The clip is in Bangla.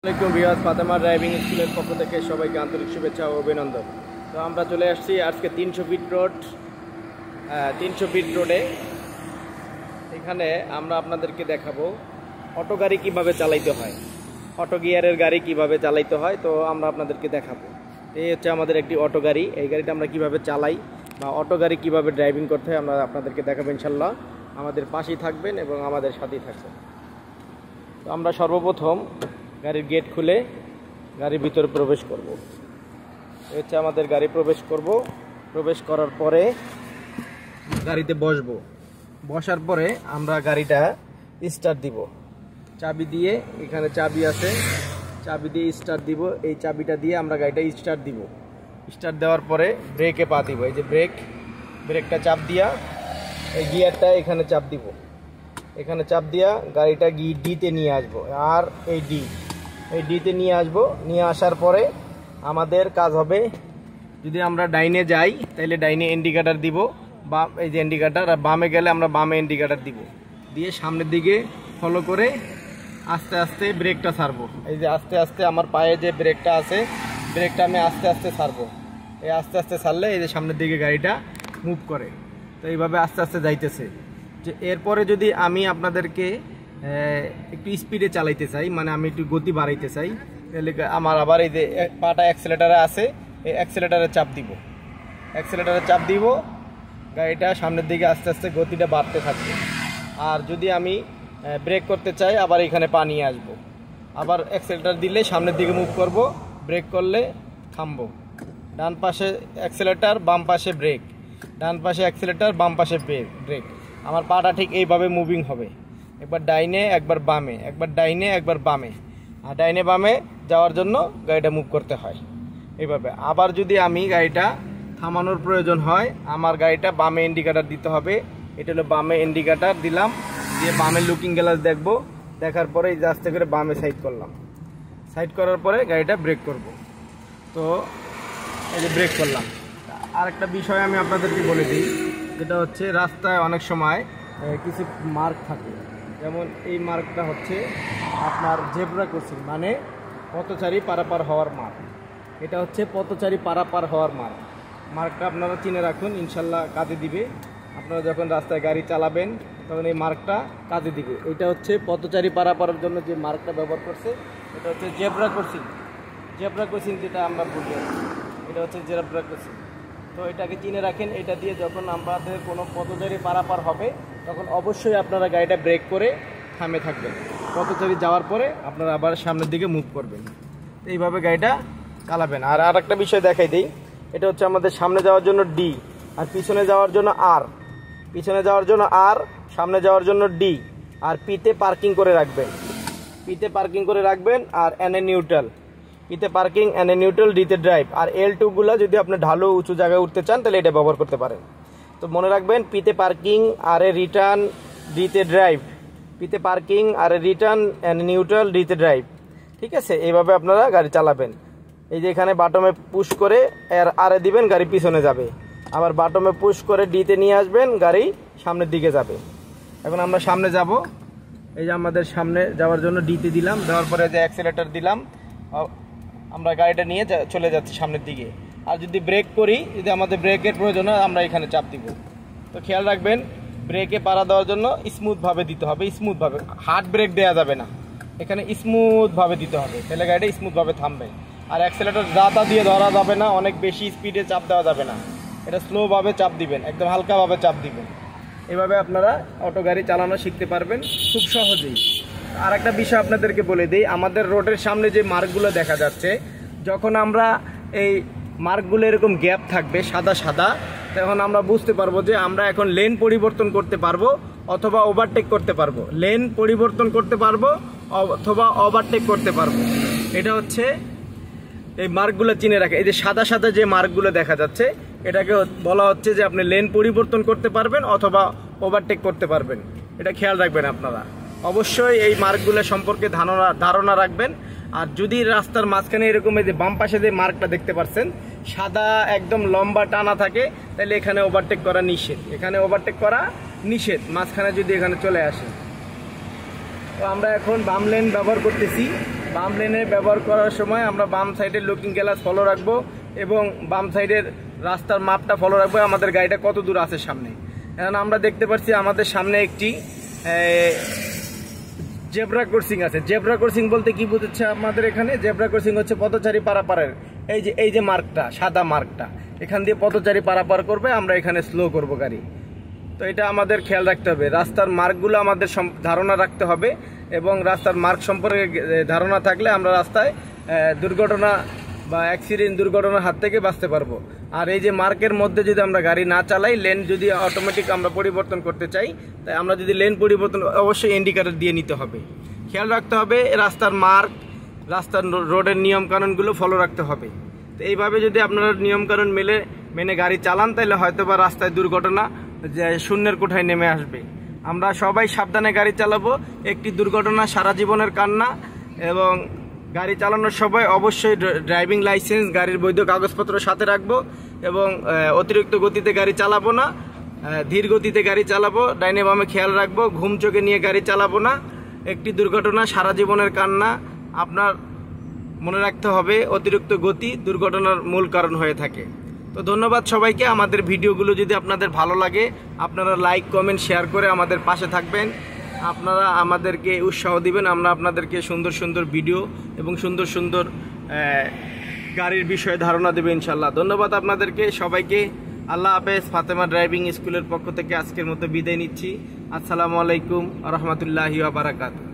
আসসালামু আলাইকুম ফাতেমা ড্রাইভিং স্কুলের পক্ষ থেকে সবাইকে আন্তরিক শুভেচ্ছা ও অভিনন্দন। তো আমরা চলে আসছি আজকে 300 ফিট রোড 300 ফিট রোডে। এখানে আমরা আপনাদেরকে দেখাবো অটো গাড়ি কীভাবে চালাইতে হয়, অটো গিয়ারের গাড়ি কিভাবে চালাইতে হয়। তো আমরা আপনাদেরকে দেখাবো। এই হচ্ছে আমাদের একটি অটো গাড়ি। এই গাড়িটা আমরা কিভাবে চালাই বা অটো গাড়ি কীভাবে ড্রাইভিং করতে হয় আমরা আপনাদেরকে দেখাবো ইনশাল্লাহ। আমাদের পাশেই থাকবেন এবং আমাদের সাথেই থাকবেন। তো আমরা সর্বপ্রথম গাড়ির গেট খুলে গাড়ির ভিতরে প্রবেশ করব। হচ্ছে আমাদের গাড়ি প্রবেশ করার পরে গাড়িতে বসবো। বসার পরে আমরা গাড়িটা স্টার্ট দিব। চাবি দিয়ে, এখানে চাবি আছে, চাবি দিয়ে স্টার্ট দিব। এই চাবিটা দিয়ে আমরা গাড়িটা স্টার্ট দিব। স্টার্ট দেওয়ার পরে ব্রেকে পা দিব। এই যে ব্রেকটা চাপ দিয়া এই গিয়ারটা এখানে চাপ দিব। এখানে চাপ দিয়া গাড়িটা ডিতে নিয়ে আসবো। আর এই ডিতে নিয়ে আসবো। নিয়ে আসার পরে আমাদের কাজ হবে, যদি আমরা ডাইনে যাই তাহলে ডাইনে ইন্ডিকেটার দিব, বা এই যে ইন্ডিকেটার, আর বামে গেলে আমরা বামে ইন্ডিকেটার দিব। দিয়ে সামনের দিকে ফলো করে আস্তে আস্তে ব্রেকটা ছাড়বো। এই যে আস্তে আস্তে আমার পায়ে যে ব্রেকটা আছে, ব্রেকটা আমি আস্তে আস্তে ছাড়বো। এই আস্তে আস্তে ছাড়লে এই যে সামনের দিকে গাড়িটা মুভ করে। তো এইভাবে আস্তে আস্তে যাইতেছে। যে এরপরে যদি আমি আপনাদেরকে একটু স্পিডে চালাইতে চাই, মানে আমি একটু গতি বাড়াইতে চাই, তাহলে আমার আবার এই যে পাটা অ্যাক্সেলেটারে আছে, এই অ্যাক্সেলেটারে চাপ দিব। গাড়িটা সামনের দিকে আস্তে আস্তে গতিটা বাড়তে থাকবে। আর যদি আমি ব্রেক করতে চাই, আবার এখানে পা নিয়ে আসবো। আবার অ্যাক্সেলেটার দিলে সামনের দিকে মুভ করব, ব্রেক করলে থামবো। ডান পাশে অ্যাক্সেলেটার, বাম পাশে ব্রেক, ডান পাশে অ্যাক্সেলেটার, বাম পাশে ব্রেক। আমার পাটা ঠিক এইভাবে মুভিং হবে। একবার ডাইনে, একবার বামে, একবার ডাইনে, একবার বামে। আর ডাইনে বামে যাওয়ার জন্য গাড়িটা মুভ করতে হয় এইভাবে। আবার যদি আমি গাড়িটা থামানোর প্রয়োজন হয়, আমার গাড়িটা বামে ইন্ডিকেটার দিতে হবে। এটা হলো বামে ইন্ডিকেটার দিলাম, দিয়ে বামে লুকিং গ্লাস দেখবো। দেখার পরে এই আস্তে করে বামে সাইড করলাম। সাইড করার পরে গাড়িটা ব্রেক করব। তো এই যে ব্রেক করলাম। আরেকটা বিষয় আমি আপনাদেরকে বলে দিই, যেটা হচ্ছে রাস্তায় অনেক সময় কিছু মার্ক থাকে। যেমন এই মার্কটা হচ্ছে আপনার জেব্রা ক্রসিং, মানে পথচারী পারাপার হওয়ার মার্ক। এটা হচ্ছে পথচারী পারাপার হওয়ার মার্কটা আপনারা চিনে রাখুন, ইনশাল্লাহ কাজে দিবে। আপনারা যখন রাস্তায় গাড়ি চালাবেন তখন এই মার্কটা কাজে দিবে। এটা হচ্ছে পথচারী পারাপারের জন্য যে মার্কটা ব্যবহার করছে, এটা হচ্ছে জেব্রা ক্রসিং যেটা আমরা বলি, এটা হচ্ছে জেব্রা ক্রসিং। তো এটাকে চিনে রাখেন। এটা দিয়ে যখন আমাদের কোনো পথচারী পারাপার হবে তখন অবশ্যই আপনারা গাড়িটা ব্রেক করে থামে থাকবেন। পথচারী যাওয়ার পরে আপনারা আবার সামনের দিকে মুভ করবেন। এইভাবে গাড়িটা চালাবেন। আর একটা বিষয় দেখাই দিই, এটা হচ্ছে আমাদের সামনে যাওয়ার জন্য ডি, আর পিছনে যাওয়ার জন্য আর। পিছনে যাওয়ার জন্য আর, সামনে যাওয়ার জন্য ডি। আর পিতে পার্কিং করে রাখবেন। আর এনে নিউট্রাল, পিতে পার্কিং, এনে নিউট্রাল, ডিতে ড্রাইভ। আর L2 গুলো যদি আপনি ঢালু উঁচু জায়গায় উঠতে চান তাহলে এটা ব্যবহার করতে পারেন। তো মনে রাখবেন, পিতে পার্কিং, আর এ রিটার্ন, ডিতে ড্রাইভ। পিতে পার্কিং, আর এ রিটার্ন, এনে নিউট্রাল, ডিতে ড্রাইভ। ঠিক আছে, এইভাবে আপনারা গাড়ি চালাবেন। এই যে এখানে বাটমে পুশ করে আরে দিবেন, গাড়ি পিছনে যাবে। আবার বাটমে পুশ করে ডিতে নিয়ে আসবেন, গাড়ি সামনের দিকে যাবে। এখন আমরা সামনে যাব। এই যে আমাদের সামনে যাওয়ার জন্য ডিতে দিলাম, দেওয়ার পরে যে অ্যাক্সেলেটার দিলাম, আমরা গাড়িটা নিয়ে চলে যাচ্ছি সামনের দিকে। আর যদি ব্রেক করি, যদি আমাদের ব্রেকের প্রয়োজন হয়, আমরা এখানে চাপ দিব। তো খেয়াল রাখবেন, ব্রেকে পাড়া দেওয়ার জন্য স্মুথভাবে দিতে হবে, স্মুথভাবে। হার্ড ব্রেক দেওয়া যাবে না, এখানে স্মুথভাবে দিতে হবে, তাহলে গাড়িটা স্মুথভাবে থামবে। আর অ্যাক্সেলেটার যাতা দিয়ে ধরা যাবে না, অনেক বেশি স্পিডে চাপ দেওয়া যাবে না। এটা স্লোভাবে চাপ দিবেন, একদম হালকাভাবে চাপ দিবেন। এভাবে আপনারা অটো গাড়ি চালানো শিখতে পারবেন খুব সহজেই। আর একটা বিষয় আপনাদেরকে বলে দিই, আমাদের রোডের সামনে যে মার্কগুলো দেখা যাচ্ছে, যখন আমরা এই মার্কগুলো এরকম গ্যাপ থাকবে সাদা সাদা, তখন আমরা বুঝতে পারবো যে আমরা এখন লেন পরিবর্তন করতে পারবো অথবা ওভারটেক করতে পারবো। লেন পরিবর্তন করতে পারবো অথবা ওভারটেক করতে পারবো। এটা হচ্ছে এই মার্কগুলো চিনে রাখে। এই যে সাদা সাদা যে মার্কগুলো দেখা যাচ্ছে, এটাকে বলা হচ্ছে যে আপনি লেন পরিবর্তন করতে পারবেন অথবা ওভারটেক করতে পারবেন। এটা খেয়াল রাখবেন আপনারা। অবশ্যই এই মার্কগুলো সম্পর্কে ধারণা রাখবেন। আর যদি রাস্তার মাঝখানে এরকম এই যে বাম পাশে যে মার্কটা দেখতে পাচ্ছেন, সাদা একদম লম্বা টানা থাকে, তাহলে এখানে ওভারটেক করা নিষেধ। মাঝখানে যদি এখানে চলে আসে। তো আমরা এখন বাম লেন ব্যবহার করতেছি। বাম লেনে ব্যবহার করার সময় আমরা বাম সাইডের লুকিং গ্লাস ফলো রাখবো এবং বাম সাইডের রাস্তার মাপটা ফলো রাখবো আমাদের গাড়িটা কত দূর আছে সামনে। এখন আমরা দেখতে পাচ্ছি আমাদের সামনে একটি জেব্রা ক্রসিং আছে। জেব্রা ক্রসিং বলতে কি বুঝছে আমাদের এখানে? জেব্রা ক্রসিং হচ্ছে পথচারী পারাপারের এই যে মার্কটা, সাদা মার্কটা, এখান দিয়ে পথচারী পারাপার করবে, আমরা এখানে স্লো করব গাড়ি। তো এটা আমাদের খেয়াল রাখতে হবে, রাস্তার মার্কগুলো আমাদের ধারণা রাখতে হবে এবং রাস্তার মার্ক সম্পর্কে ধারণা থাকলে আমরা রাস্তায় দুর্ঘটনা বা অ্যাক্সিডেন্ট দুর্ঘটনার হাত থেকে বাঁচতে পারবো। আর এই যে মার্কের মধ্যে যদি আমরা গাড়ি না চালাই, লেন যদি অটোমেটিক আমরা পরিবর্তন করতে চাই, তাই আমরা যদি লেন পরিবর্তন অবশ্যই ইন্ডিকেটর দিয়ে নিতে হবে। খেয়াল রাখতে হবে রাস্তার মার্ক, রাস্তার রোডের নিয়মকানুনগুলো ফলো রাখতে হবে। তো এইভাবে যদি আপনারা নিয়মকানুন মেনে গাড়ি চালান, তাহলে হয়তো বা রাস্তায় দুর্ঘটনা যে শূন্যের কোঠায় নেমে আসবে। আমরা সবাই সাবধানে গাড়ি চালাবো। একটি দুর্ঘটনা সারা জীবনের কান্না। এবং গাড়ি চালানোর সময় অবশ্যই ড্রাইভিং লাইসেন্স, গাড়ির বৈধ কাগজপত্র সাথে রাখবো এবং অতিরিক্ত গতিতে গাড়ি চালাবো না, ধীর গতিতে গাড়ি চালাবো, ডাইনে বামে খেয়াল রাখবো, ঘুম চোখে নিয়ে গাড়ি চালাবো না। একটি দুর্ঘটনা সারা জীবনের কান্না। আপনার মনে রাখতে হবে অতিরিক্ত গতি দুর্ঘটনার মূল কারণ হয়ে থাকে। তো ধন্যবাদ সবাইকে। আমাদের ভিডিওগুলো যদি আপনাদের ভালো লাগে, আপনারা লাইক, কমেন্ট, শেয়ার করে আমাদের পাশে থাকবেন। আপনারা আমাদেরকে উৎসাহ দিবেন, আমরা আপনাদেরকে সুন্দর সুন্দর ভিডিও এবং সুন্দর সুন্দর গাড়ির বিষয়ে ধারণা দেবে ইনশাল্লাহ। ধন্যবাদ আপনাদেরকে সবাইকে। আল্লাহ হাফেজ। ফাতেমা ড্রাইভিং স্কুলের পক্ষ থেকে আজকের মতো বিদায় নিচ্ছি। আসসালামু আলাইকুম ওয়া রাহমাতুল্লাহি ওয়া বারাকাতুহু।